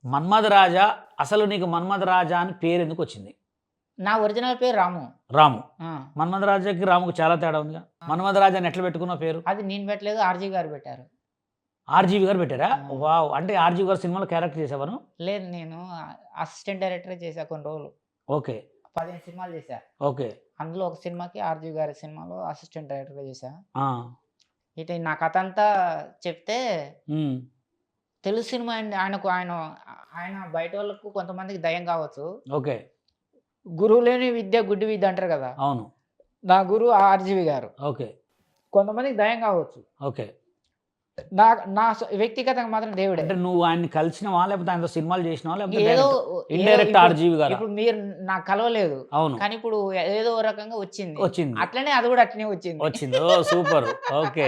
మన్మథ రాజా అసలు నీకు మన్మథ రాజా అని పేరు ఎందుకు వచ్చింది? నా ఒరిజినల్ పేరు రాము. రాము. ఆ! మన్మథ రాజాకి, రాముకి చాలా తేడా ఉందిగా. మన్మథ రాజా అని ఎట్లా పెట్టుకున్నావు పేరు? అది నేను పెట్టలేదు. ఆర్‌జీ గారు పెట్టారు. ఆర్‌జీవి గారు పెట్టారా? ఆ! వావ్! అంటే ఆర్‌జీవి గారి సినిమాలో క్యారెక్టర్ చేసావా నువ్వు? లేదు నేను అసిస్టెంట్ డైరెక్టరే చేశా కొన్ని రోజులు. ఓకే. 15 సినిమాలు చేశా. ఓకే. అందులో ఒక సినిమాకి ఆర్‌జీ గారి సినిమాలో అసిస్టెంట్ డైరెక్టర్‌గా చేశా. ఆ! ఇటు నా కథంతా చెప్తే హ్మ్. తెలుగు సినిమా అండి ఆయన బయటోళ్ళకు కొంతమందికి దయ్యం కావచ్చు. ఓకే. గురువు లేని విద్య గుడ్డి విద్య అంటారు కదా! అవును. నా గురువు ఆర్‌జీవి గారు. ఓకే. కొంతమందికి దయ్యం కావచ్చు. ఓకే. నా నా వ్యక్తిగతంగా మాత్రం దేవుడే. అంటే నువ్వు ఆయన్ని కలిసినవా? లేకపోతే ఆయనతో సినిమాలు చేసినవా? లేకపోతే ఏదో ఇండైరెక్ట్ ఇప్పుడు ఆర్‌జీవి గారా? ఇప్పుడు మీరు నాకు కలవలేదు. అవును. కానీ ఇప్పుడు ఏదో ఓ రకంగా వచ్చింది. వచ్చింది. అట్లనే అది కూడా అట్లనే వచ్చింది. వచ్చింది. ఓహ్! సూపర్. ఓకే.